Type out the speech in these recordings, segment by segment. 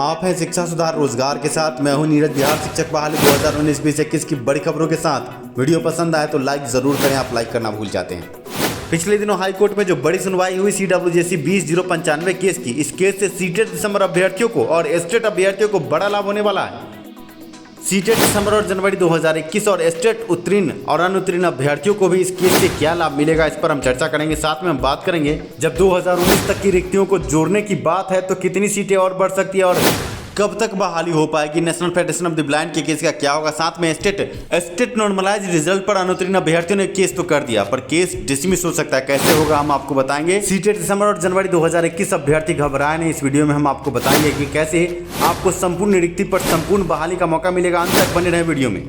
आप हैं शिक्षा सुधार रोजगार के साथ। मैं हूं नीरज। बिहार शिक्षक बहाली 2019-2021 की बड़ी खबरों के साथ। वीडियो पसंद आए तो लाइक जरूर करें, आप लाइक करना भूल जाते हैं। पिछले दिनों हाई कोर्ट में जो बड़ी सुनवाई हुई CWJC 20/095 केस की, इस केस से सीटेट दिसंबर अभ्यर्थियों को और एस्टेट अभ्यर्थियों को बड़ा लाभ होने वाला है। सीटेट दिसंबर और जनवरी 2021 और एस्टेट उत्तीर्ण और अनुत्तीर्ण अभ्यर्थियों को भी इस केस से क्या लाभ मिलेगा, इस पर हम चर्चा करेंगे। साथ में हम बात करेंगे, जब 2019 तक की रिक्तियों को जोड़ने की बात है तो कितनी सीटें और बढ़ सकती है और कब तक बहाली हो पाएगी। National federation of the blind के केस का क्या होगा। साथ में एस्टेट नॉर्मलाइज रिजल्ट पर अनुत्तीर्ण अभ्यर्थियों ने केस तो कर दिया, पर केस डिसमिस हो सकता है। कैसे होगा हम आपको बताएंगे। सीटेट दिसंबर और जनवरी 2021 अभ्यर्थी घबराए नहीं। इस वीडियो में हम आपको बताएंगे कि कैसे आपको संपूर्ण रिक्ति पर संपूर्ण बहाली का मौका मिलेगा। अंत तक बने रहे वीडियो में।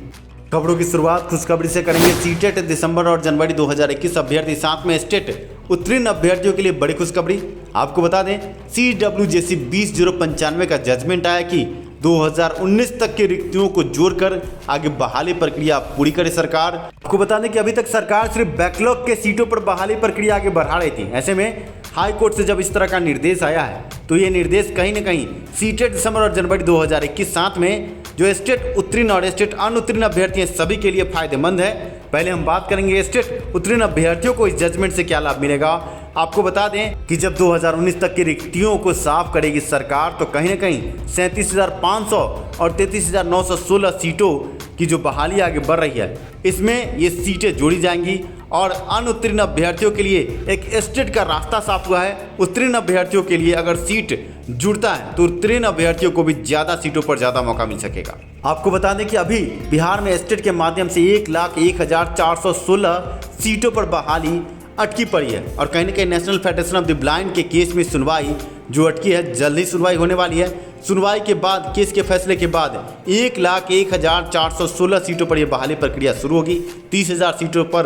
खबरों की शुरुआत खुशखबरी से करेंगे। सीटेट दिसंबर और जनवरी 2021 अभ्यर्थी, साथ में एस्टेट उत्तीर्ण अभ्यर्थियों के लिए बड़ी खुशखबरी। आपको बता दें, CWJC 20/095 का जजमेंट आया कि 2019 तक की रिक्तियों को जोड़कर आगे बहाली प्रक्रिया पूरी करे सरकार। आपको बता दें कि अभी तक सरकार सिर्फ बैकलॉग के सीटों पर बहाली प्रक्रिया आगे बढ़ा रही थी। ऐसे में हाई कोर्ट से जब इस तरह का निर्देश आया है तो ये निर्देश कहीं न कहीं सीटेट दिसंबर और जनवरी 2021 साथ में जो एस्टेट उत्तीर्ण और एस्टेट अनुत्तीर्ण अभ्यर्थी हैं सभी के लिए फायदेमंद है। पहले हम बात करेंगे एस्टेट उत्तीर्ण अभ्यर्थियों को इस जजमेंट से क्या लाभ मिलेगा। आपको बता दें कि जब 2019 तक की रिक्तियों को साफ करेगी सरकार तो कहीं न कहीं 37,500 और 33,916 सीटों की जो बहाली आगे बढ़ रही है, इसमें ये सीटें जोड़ी जाएंगी और अनुत्तीर्ण अभ्यर्थियों के लिए एक एस्टेट का रास्ता साफ हुआ है। उत्तीर्ण अभ्यर्थियों के लिए अगर सीट जुड़ता है तो उत्तीर्ण अभ्यर्थियों को भी ज़्यादा सीटों पर ज़्यादा मौका मिल सकेगा। आपको बता दें कि अभी बिहार में एस्टेट के माध्यम से 1,01,416 सीटों पर बहाली अटकी पड़ी है और कहीं ना कहीं national federation of the blind के केस में सुनवाई जो अटकी है, जल्द ही सुनवाई होने वाली है। सुनवाई के बाद, केस के फैसले के बाद 1,01,416 सीटों पर यह बहाली प्रक्रिया शुरू होगी। 30,000 सीटों पर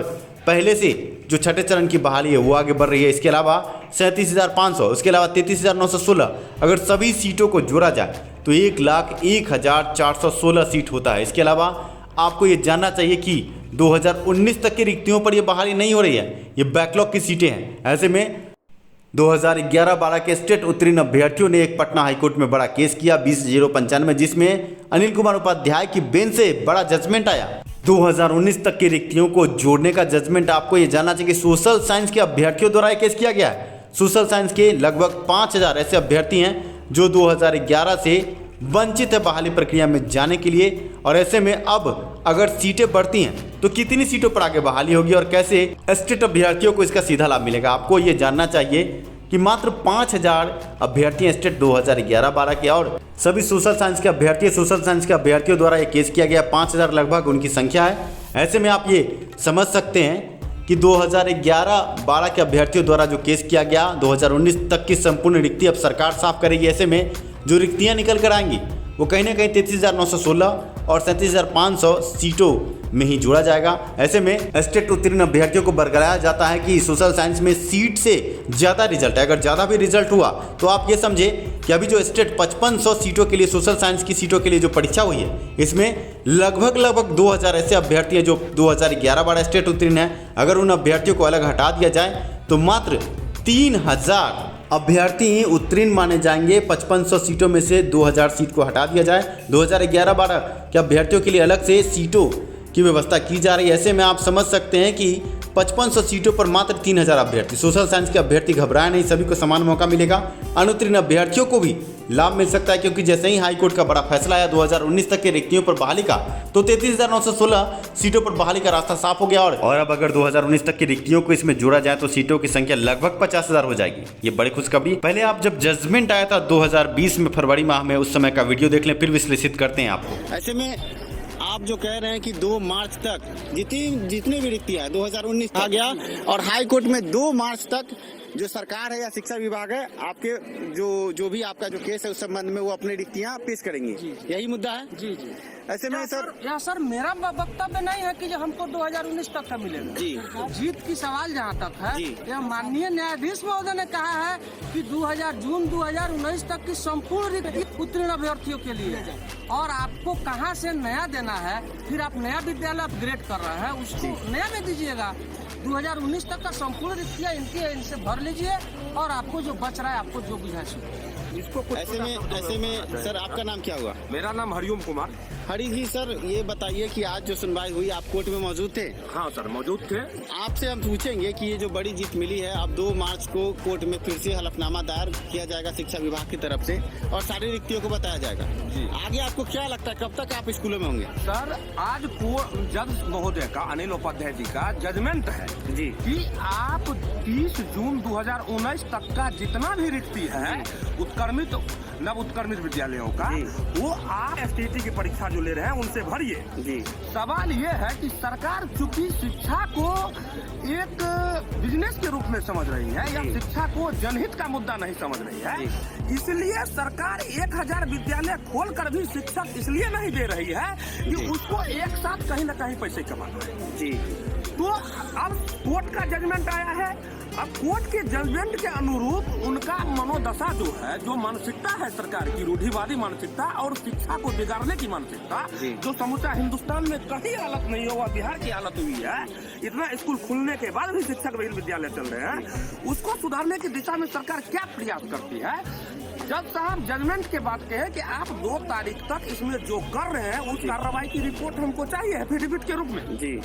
पहले से जो छठे चरण की बहाली है वो आगे बढ़ रही है। इसके अलावा 37,500, उसके अलावा 33,916 अगर सभी सीटों को जोड़ा जाए तो 1,01,416 सीट होता है। इसके अलावा आपको ये जानना चाहिए कि 2019 तक की रिक्तियों पर यह बहाली नहीं हो रही है, ये बैकलॉग की सीटें हैं। ऐसे में 2011-12 के स्टेट उत्तीर्ण अभ्यर्थियों ने एक पटना हाईकोर्ट में बड़ा केस किया 20/095, जिसमें अनिल कुमार उपाध्याय की बेंच से बड़ा जजमेंट आया। 2019 तक की रिक्तियों को जोड़ने का जजमेंट। आपको ये जानना चाहिए कि सोशल साइंस के अभ्यर्थियों द्वारा केस किया गया है। सोशल साइंस के लगभग 5,000 ऐसे अभ्यर्थी हैं जो 2011 से वंचित है बहाली प्रक्रिया में जाने के लिए। और ऐसे में अब अगर सीटें बढ़ती हैं तो कितनी सीटों पर आगे बहाली होगी और कैसे एस्टेट अभ्यर्थियों को इसका सीधा लाभ मिलेगा। आपको ये जानना चाहिए कि मात्र 5,000 अभ्यर्थी एस्टेट 2011-12 के और सभी सोशल साइंस के अभ्यर्थियों द्वारा ये केस किया गया। 5,000 लगभग उनकी संख्या है। ऐसे में आप ये समझ सकते हैं कि 2011-12 के अभ्यर्थियों द्वारा जो केस किया गया, 2019 तक की संपूर्ण रिक्ति अब सरकार साफ करेगी। ऐसे में जो रिक्तियां निकल कर आएंगी वो कहीं ना कहीं 33,916 और 37,500 सीटों में ही जोड़ा जाएगा। ऐसे में एस्टेट उत्तीर्ण अभ्यर्थियों को बरगलाया जाता है कि सोशल साइंस में सीट से ज़्यादा रिजल्ट है। अगर ज़्यादा भी रिजल्ट हुआ तो आप ये समझे कि अभी जो एस्टेट 5500 सीटों के लिए, सोशल साइंस की सीटों के लिए जो परीक्षा हुई है, इसमें लगभग 2,000 ऐसे अभ्यर्थी हैं जो 2011-12 एस्टेट उत्तीर्ण हैं। अगर उन अभ्यर्थियों को अलग हटा दिया जाए तो मात्र 3,000 अभ्यर्थी ही उत्तीर्ण माने जाएंगे। 5500 सीटों में से 2,000 सीट को हटा दिया जाए। 2011-12 के अभ्यर्थियों के लिए अलग से सीटों की व्यवस्था की जा रही है। ऐसे में आप समझ सकते हैं कि 5500 सीटों पर मात्र 3,000 अभ्यर्थी। सोशल साइंस के अभ्यर्थी घबराए नहीं, सभी को समान मौका मिलेगा। अनुत्तीर्ण अभ्यर्थियों को भी लाभ मिल सकता है क्योंकि जैसे ही हाईकोर्ट का बड़ा फैसला आया 2019 तक के रिक्तियों पर बहाली का, तो 33,916 सीटों पर बहाली का रास्ता साफ हो गया। और अब अगर 2019 तक की रिक्तियों को इसमें जोड़ा जाए तो सीटों की संख्या लगभग 50,000 हो जाएगी। ये बड़ी खुशखबरी। पहले आप जब जजमेंट आया था 2020 में फरवरी माह में, उस समय का वीडियो देख लें, फिर विश्लेषित करते हैं आपको। ऐसे में आप जो कह रहे हैं कि 2 मार्च तक जितनी भी रिक्तियां है 2019 आ गया और हाई कोर्ट में 2 मार्च तक जो सरकार है या शिक्षा विभाग है, आपके जो भी आपका जो केस है उस संबंध में वो अपनी रिक्तियां पेश करेंगी। यही मुद्दा है। जी जी। ऐसे में सर मेरा वक्तव्य नहीं है कि जो हमको 2019 तक का मिलेगा। जी। जीत की सवाल जहाँ तक है, यह माननीय न्यायाधीश महोदय ने कहा है कि जून 2019 तक की संपूर्ण रिक्ति उत्तीर्ण अभ्यर्थियों के लिए, और आपको कहाँ से नया देना है, फिर आप नया विद्यालय अपग्रेड कर रहे हैं उसको नया में दीजिएगा। 2019 तक का संपूर्ण रिक्तियाँ इनकी है, इनसे भर लीजिए और आपको जो बच रहा है आपको जो बुझा सके। इसको कुछ ऐसे में सर आपका नाम क्या हुआ? मेरा नाम हरिओम कुमार। हरी जी, सर ये बताइए कि आज जो सुनवाई हुई आप कोर्ट में मौजूद थे? हाँ सर, मौजूद थे। आपसे हम पूछेंगे कि ये जो बड़ी जीत मिली है, अब 2 मार्च को कोर्ट में फिर से हलफनामा दायर किया जाएगा शिक्षा विभाग की तरफ से और सारी रिक्तियों को बताया जाएगा। आगे आपको क्या लगता है कब तक आप स्कूलों में होंगे? सर आज जज महोदय का, अनिल उपाध्याय जी का जजमेंट है जी कि आप 30 जून 2019 तक का जितना भी रिक्ति है उत्क्रमित नव उत्क्रमित विद्यालयों का, वो आप एसटीईटी की परीक्षा जो ले रहे हैं उनसे भरिए जी। सवाल ये है कि सरकार चूंकि शिक्षा को एक बिजनेस के रूप में समझ रही है या शिक्षा को जनहित का मुद्दा नहीं समझ रही है, इसलिए सरकार 1000 विद्यालय खोलकर भी शिक्षक इसलिए नहीं दे रही है कि उसको एक साथ कहीं न कहीं पैसे कमाना है जी। तो अब कोर्ट का जजमेंट आया है। अब कोर्ट के जजमेंट के अनुरूप उनका मनोदशा जो है, जो मानसिकता है सरकार की, रूढ़िवादी मानसिकता और शिक्षा को बिगाड़ने की मानसिकता, जो समूचा हिंदुस्तान में कहीं हालत नहीं हुआ, बिहार की हालत हुई है, इतना स्कूल खुलने के बाद भी शिक्षक रहित विद्यालय चल रहे हैं, उसको सुधारने की दिशा में सरकार क्या प्रयास करती है? जज साहब जजमेंट के बाद कहे कि आप 2 तारीख तक इसमें जो कर रहे हैं उस कार्रवाई की रिपोर्ट हमको चाहिए एफिडेविट के रूप में जी।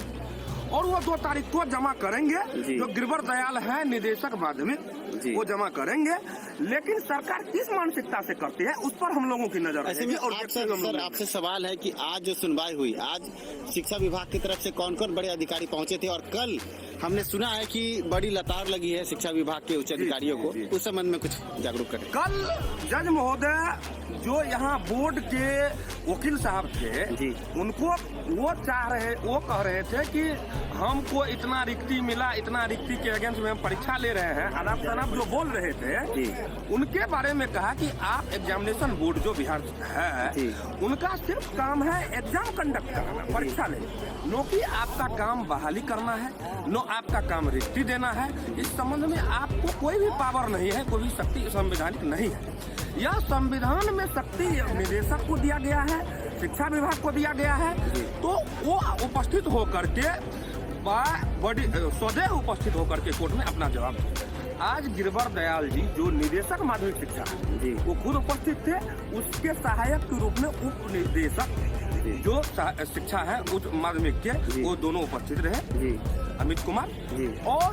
और वो 2 तारीख को जमा करेंगे। जो गिरवर दयाल है निदेशक माध्यमिक, वो जमा करेंगे। लेकिन सरकार किस मानसिकता से करती है उस पर हम लोगों की नजर ऐसे में सर आपसे सवाल है कि आज जो सुनवाई हुई, आज शिक्षा विभाग की तरफ से कौन कौन बड़े अधिकारी पहुंचे थे और कल हमने सुना है कि बड़ी लतार लगी है शिक्षा विभाग के उच्च अधिकारियों को, उस संबंध में कुछ जागरूक करें। कल जज महोदय जो यहाँ बोर्ड के वकील साहब थे जी, उनको वो कह रहे थे कि हमको इतना रिक्ति मिला, इतना रिक्ति के अगेंस्ट में हम परीक्षा ले रहे हैं। अनाप शनाप जो बोल रहे थे उनके बारे में कहा कि आप एग्जामिनेशन बोर्ड जो बिहार है उनका सिर्फ काम है एग्जाम कंडक्ट करना, परीक्षा लेना, नो कि आपका काम बहाली करना है, नो आपका काम रिक्ति देना है। इस संबंध में आपको कोई भी पावर नहीं है, कोई भी शक्ति संवैधानिक नहीं है। यह संविधान में शक्ति निदेशक को दिया गया है, शिक्षा विभाग को दिया गया है। तो वो उपस्थित होकर के स्वदेह उपस्थित होकर के कोर्ट में अपना जवाब दिया। आज गिरवर दयाल जी जो निदेशक माध्यमिक शिक्षा है वो खुद उपस्थित थे, उसके सहायक के रूप में उप निदेशक जो शिक्षा है उच्च माध्यमिक के, वो दोनों उपस्थित रहे, अमित कुमार। और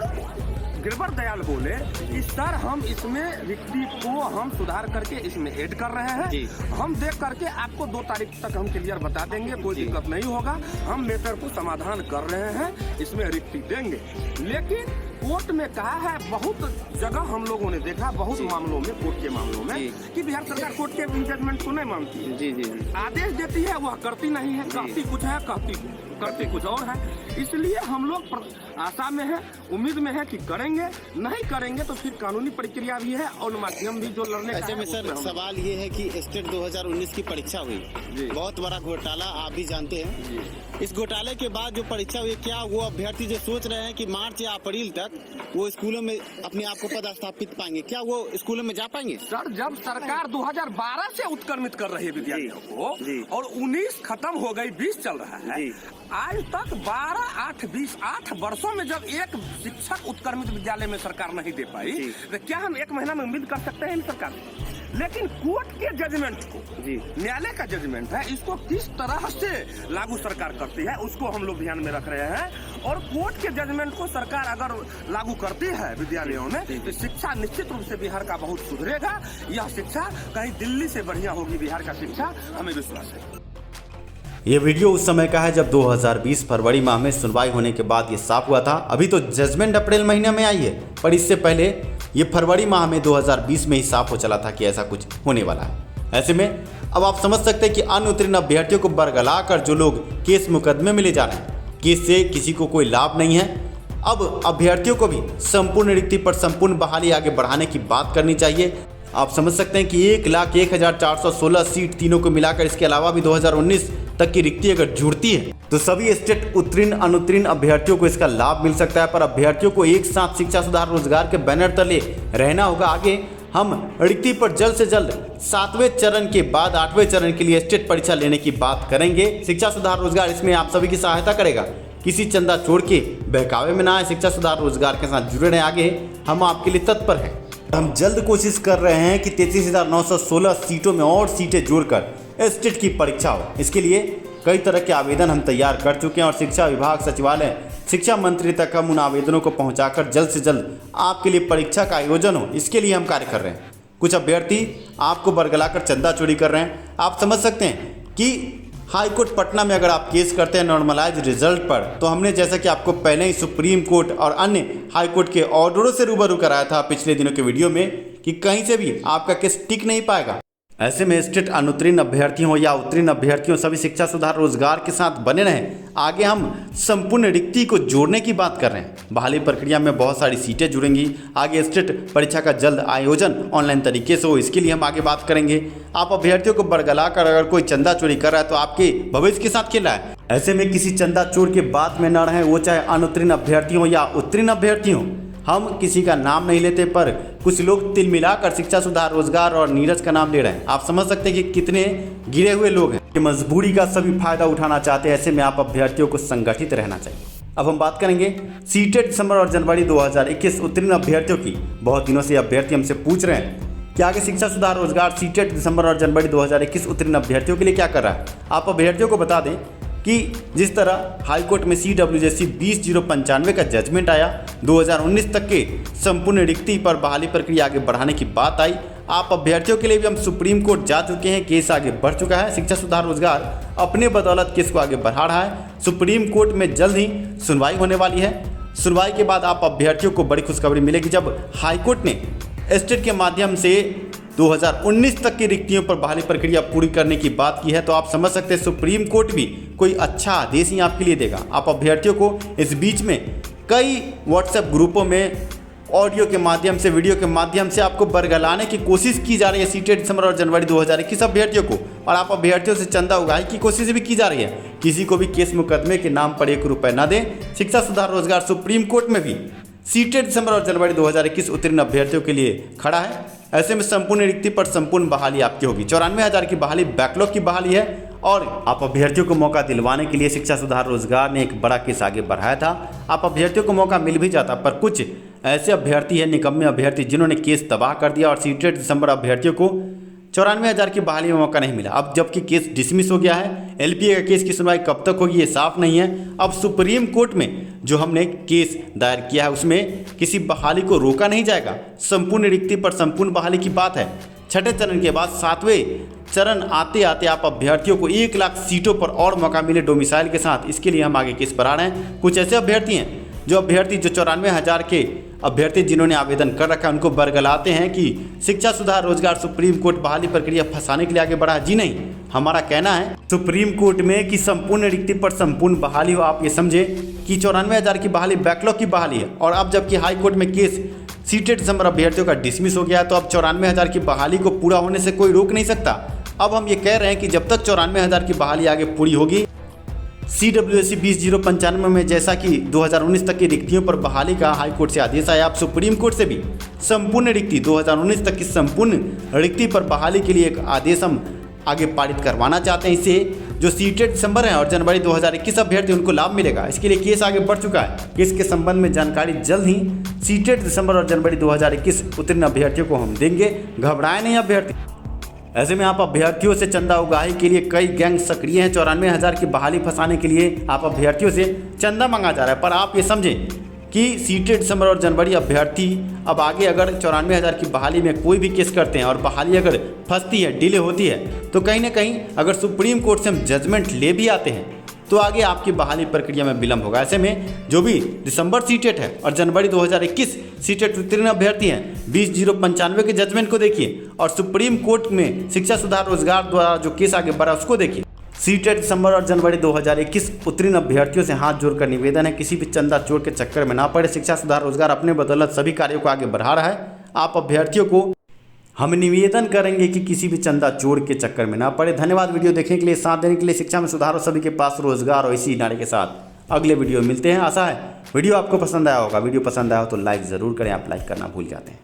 गिरवर दयाल बोले कि सर हम इसमें रिक्ति को हम सुधार करके इसमें ऐड कर रहे हैं, हम देख करके आपको 2 तारीख तक हम क्लियर बता देंगे, कोई दिक्कत नहीं होगा, हम मैटर को समाधान कर रहे हैं, इसमें रिक्ति देंगे। लेकिन कोर्ट में कहा है, बहुत जगह हम लोगों ने देखा, बहुत मामलों में, कोर्ट के मामलों में, कि बिहार सरकार कोर्ट के जजमेंट को नहीं मानती है। जी। आदेश देती है वह करती नहीं है, कहती कुछ है, करती कुछ और है। इसलिए हम लोग आशा में है, उम्मीद में है कि करेंगे, नहीं करेंगे तो फिर कानूनी प्रक्रिया भी है और माध्यम भी जो लड़ने। ऐसे में सर सवाल ये है कि स्टेट 2019 की परीक्षा हुई, बहुत बड़ा घोटाला आप भी जानते हैं। इस घोटाले के बाद जो परीक्षा हुई, क्या वो अभ्यर्थी जो सोच रहे हैं कि मार्च या अप्रैल तक वो स्कूलों में अपने आप को पदस्थापित पाएंगे, क्या वो स्कूलों में जा पाएंगे? सर जब सरकार 2012 से उत्क्रमित कर रही है विद्यार्थियों को और 19 खत्म हो गई, 20 चल रहा है, आज तक 12, 8, 20, 8 वर्षों में जब एक शिक्षक उत्क्रमित विद्यालय में सरकार नहीं दे पाई, तो क्या हम 1 महीना में उम्मीद कर सकते हैं इन सरकार? लेकिन कोर्ट के जजमेंट को, न्यायालय का जजमेंट है, इसको किस तरह से लागू सरकार करती है उसको हम लोग ध्यान में रख रहे हैं। और कोर्ट के जजमेंट को सरकार अगर लागू करती है विद्यालयों में, तो शिक्षा निश्चित रूप से बिहार का बहुत सुधरेगा। यह शिक्षा कहीं दिल्ली से बढ़िया होगी, बिहार का शिक्षा, हमें विश्वास है। ये वीडियो उस समय का है जब 2020 फरवरी माह में सुनवाई होने के बाद ये साफ हुआ था। अभी तो जजमेंट अप्रैल महीने में आई है, पर इससे पहले ये फरवरी माह में 2020 में ही साफ हो चला था कि ऐसा कुछ होने वाला है। ऐसे में अब आप समझ सकते हैं कि अनुत्तीर्ण अभ्यर्थियों को बरगला कर जो लोग केस मुकदमे में ले जा रहे हैं, केस से किसी को कोई लाभ नहीं है। अब अभ्यर्थियों को भी संपूर्ण रिक्ति पर संपूर्ण बहाली आगे बढ़ाने की बात करनी चाहिए। आप समझ सकते हैं कि 1,01,416 सीट तीनों को मिलाकर, इसके अलावा भी 2019 तक की रिक्ति अगर जुड़ती है तो सभी स्टेट उत्तीर्ण अनुत्तीर्ण अभ्यर्थियों को इसका लाभ मिल सकता है। पर अभ्यर्थियों को एक साथ शिक्षा सुधार रोजगार के बैनर तले रहना होगा। आगे हम रिक्ति पर जल्द से जल्द 7वें चरण के बाद 8वें चरण के लिए स्टेट परीक्षा लेने की बात करेंगे। शिक्षा सुधार रोजगार इसमें आप सभी की सहायता करेगा। किसी चंदा छोड़ के बहकावे में ना आए, शिक्षा सुधार रोजगार के साथ जुड़े रहें। आगे हम आपके लिए तत्पर हैं। हम जल्द कोशिश कर रहे हैं कि 33,916 सीटों में और सीटें जोड़कर स्टेट की परीक्षा हो। इसके लिए कई तरह के आवेदन हम तैयार कर चुके हैं और शिक्षा विभाग सचिवालय शिक्षा मंत्री तक हम उन आवेदनों को पहुंचाकर जल्द से जल्द आपके लिए परीक्षा का आयोजन हो, इसके लिए हम कार्य कर रहे हैं। कुछ अभ्यर्थी आपको बरगलाकर चंदा चोरी कर रहे हैं। आप समझ सकते हैं कि हाईकोर्ट पटना में अगर आप केस करते हैं नॉर्मलाइज रिजल्ट पर, तो हमने जैसा कि आपको पहले ही सुप्रीम कोर्ट और अन्य हाईकोर्ट के ऑर्डरों से रूबरू कराया था पिछले दिनों के वीडियो में कि कहीं से भी आपका केस टिक नहीं पाएगा। ऐसे में स्टेट अनुत्तीर्ण अभ्यर्थियों या उत्तीर्ण अभ्यर्थियों सभी शिक्षा सुधार रोजगार के साथ बने रहें। आगे हम संपूर्ण रिक्ति को जोड़ने की बात कर रहे हैं। बहाली प्रक्रिया में बहुत सारी सीटें जुड़ेंगी। आगे स्टेट परीक्षा का जल्द आयोजन ऑनलाइन तरीके से हो, इसके लिए हम आगे बात करेंगे। आप अभ्यर्थियों को बरगलाकर अगर कोई चंदा चोरी कर रहा है तो आपके भविष्य के साथ खेला है। ऐसे में किसी चंदा चोर के बात में न रहें, वो चाहे अनुत्तीर्ण अभ्यर्थी हो या उत्तीर्ण अभ्यर्थी हो। हम किसी का नाम नहीं लेते, पर कुछ लोग तिल मिलाकर शिक्षा सुधार रोजगार और नीरज का नाम ले रहे हैं। आप समझ सकते हैं कि कितने गिरे हुए लोग हैं कि मजबूरी का सभी फायदा उठाना चाहते हैं। ऐसे में आप अभ्यर्थियों को संगठित रहना चाहिए। अब हम बात करेंगे सीटेट दिसंबर और जनवरी 2021 उत्तीर्ण अभ्यर्थियों की। बहुत दिनों से अभ्यर्थी हमसे पूछ रहे हैं कि आगे शिक्षा सुधार रोजगार सीटेट दिसंबर और जनवरी 2021 उत्तीर्ण अभ्यर्थियों के लिए क्या कर रहा है। आप अभ्यर्थियों को बता दें कि जिस तरह हाईकोर्ट में CWJC 20/095 का जजमेंट आया, 2019 तक के संपूर्ण रिक्ति पर बहाली प्रक्रिया आगे बढ़ाने की बात आई। आप अभ्यर्थियों के लिए भी हम सुप्रीम कोर्ट जा चुके हैं, केस आगे बढ़ चुका है। शिक्षा सुधार रोजगार अपने बदौलत केस को आगे बढ़ा रहा है। सुप्रीम कोर्ट में जल्द ही सुनवाई होने वाली है। सुनवाई के बाद आप अभ्यर्थियों को बड़ी खुशखबरी मिलेगी, जब हाईकोर्ट ने स्टेट के माध्यम से 2019 तक की रिक्तियों पर बहाली प्रक्रिया पूरी करने की बात की है। तो आप समझ सकते हैं सुप्रीम कोर्ट भी कोई अच्छा आदेश ही आपके लिए देगा। आप अभ्यर्थियों को इस बीच में कई व्हाट्सएप ग्रुपों में ऑडियो के माध्यम से, वीडियो के माध्यम से आपको बरगलाने की कोशिश की जा रही है सीटेट दिसंबर और जनवरी 2021 अभ्यर्थियों को, और आप अभ्यर्थियों से चंदा उगाही की कोशिश भी की जा रही है। किसी को भी केस मुकदमे के नाम पर 1 रुपये न दें। शिक्षा सुधार रोजगार सुप्रीम कोर्ट में भी सीटेट दिसंबर और जनवरी 2021 उत्तीर्ण अभ्यर्थियों के लिए खड़ा है। ऐसे में संपूर्ण रिक्ति पर संपूर्ण बहाली आपकी होगी। 94,000 की बहाली बैकलॉग की बहाली है, और आप अभ्यर्थियों को मौका दिलवाने के लिए शिक्षा सुधार रोजगार ने एक बड़ा केस आगे बढ़ाया था। आप अभ्यर्थियों को मौका मिल भी जाता, पर कुछ ऐसे अभ्यर्थी हैं, निकम्मे अभ्यर्थी, जिन्होंने केस तबाह कर दिया और सीटेट दिसंबर अभ्यर्थियों को 94,000 की बहाली में मौका नहीं मिला। अब जबकि केस डिसमिस हो गया है, LPA का केस की सुनवाई कब तक होगी ये साफ नहीं है। अब सुप्रीम कोर्ट में जो हमने केस दायर किया है उसमें किसी बहाली को रोका नहीं जाएगा। संपूर्ण रिक्ति पर संपूर्ण बहाली की बात है। छठे चरण के बाद 7वें चरण आते आते आप अभ्यर्थियों को 1 लाख सीटों पर और मौका मिले डोमिसाइल के साथ, इसके लिए हम आगे केस बढ़ा रहे हैं। कुछ ऐसे अभ्यर्थी हैं जो 94,000 के अभ्यर्थी जिन्होंने आवेदन कर रखा है, उनको बरगलाते हैं कि शिक्षा सुधार रोजगार सुप्रीम कोर्ट बहाली प्रक्रिया फंसाने के लिए आगे बढ़ा है। जी नहीं, हमारा कहना है सुप्रीम कोर्ट में कि संपूर्ण रिक्ति पर संपूर्ण बहाली हो। आप ये समझे कि 94,000 की बहाली बैकलॉग की बहाली है, और अब जबकि हाई कोर्ट में केस सीटेट दिसंबर अभ्यर्थियों का डिसमिस हो गया, तो अब 94,000 की बहाली को पूरा होने से कोई रोक नहीं सकता। अब हम ये कह रहे हैं कि जब तक 94,000 की बहाली आगे पूरी होगी, CWJC 20/095 में जैसा कि 2019 तक की रिक्तियों पर बहाली का हाईकोर्ट से आदेश आया, आप सुप्रीम कोर्ट से भी संपूर्ण रिक्ति 2019 तक की संपूर्ण रिक्ति पर बहाली के लिए एक आदेश हम आगे पारित करवाना चाहते हैं। इससे जो सीटेट दिसंबर है और जनवरी 2021 अभ्यर्थी उनको लाभ मिलेगा। इसके लिए केस आगे बढ़ चुका है। केस के संबंध में जानकारी जल्द ही सीटेट दिसंबर और जनवरी 2021 उत्तीर्ण अभ्यर्थियों को हम देंगे। घबराए नहीं अभ्यर्थी। ऐसे में आप अभ्यर्थियों से चंदा उगाही के लिए कई गैंग सक्रिय हैं। 94,000 की बहाली फंसाने के लिए आप अभ्यर्थियों से चंदा मांगा जा रहा है। पर आप ये समझें कि सीटेट दिसंबर और जनवरी अभ्यर्थी अब आगे अगर 94,000 की बहाली में कोई भी केस करते हैं और बहाली अगर फंसती है, डिले होती है, तो कहीं ना कहीं अगर सुप्रीम कोर्ट से हम जजमेंट ले भी आते हैं तो आगे आपकी बहाली प्रक्रिया में विलंब होगा। ऐसे में जो भी दिसंबर सीटेट है और जनवरी 2021 सीटेट उत्तीर्ण अभ्यर्थी हैं, 20/095 के जजमेंट को देखिए, और सुप्रीम कोर्ट में शिक्षा सुधार रोजगार द्वारा जो केस आगे बढ़ा उसको देखिए। सीटेट दिसंबर और जनवरी 2021 उत्तीर्ण अभ्यर्थियों से हाथ जोड़कर निवेदन है, किसी भी चंदा चोर के चक्कर में ना पड़े। शिक्षा सुधार रोजगार अपने बदौलत सभी कार्यों को आगे बढ़ा रहा है। आप अभ्यर्थियों को हम निवेदन करेंगे कि किसी भी चंदा चोर के चक्कर में ना पड़े। धन्यवाद वीडियो देखने के लिए, साथ देने के लिए। शिक्षा में सुधार हो, सभी के पास रोजगार और इसी नारे के साथ अगले वीडियो मिलते हैं। आशा है वीडियो आपको पसंद आया होगा। वीडियो पसंद आया हो तो लाइक ज़रूर करें। आप लाइक करना भूल जाते हैं।